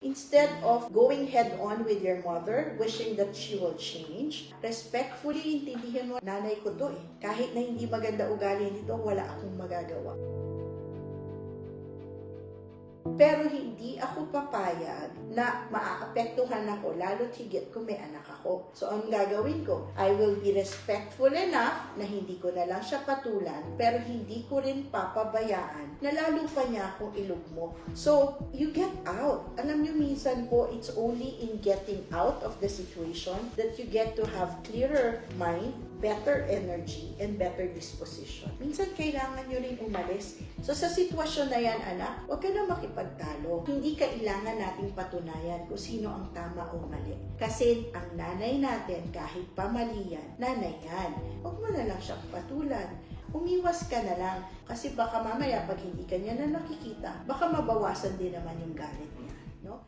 Instead of going head-on with your mother, wishing that she will change, respectfully intindihin mo, nanay ko to eh. Kahit na hindi maganda ugali nito, wala akong magagawa. Pero hindi ako papayag na maaapektuhan ako, lalo't higit kung may anak ako. So, ang gagawin ko, I will be respectful enough na hindi ko na lang siya patulan, pero hindi ko rin papabayaan na lalo pa niya akong ilugmo. So, you get out. Alam niyo, minsan po, it's only in getting out of the situation that you get to have clearer mind, better energy, and better disposition. Minsan, kailangan nyo rin umalis. So, sa sitwasyon na yan, anak, huwag ka na makipagtalo. Hindi kailangan nating patunayan kung sino ang tama o mali. Kasi, ang nanay natin, kahit pa mali yan, nanay yan. Huwag mo na lang siyang patulan. Umiwas ka na lang. Kasi baka mamaya, pag hindi ka niya na nakikita, baka mabawasan din naman yung galit niya. No?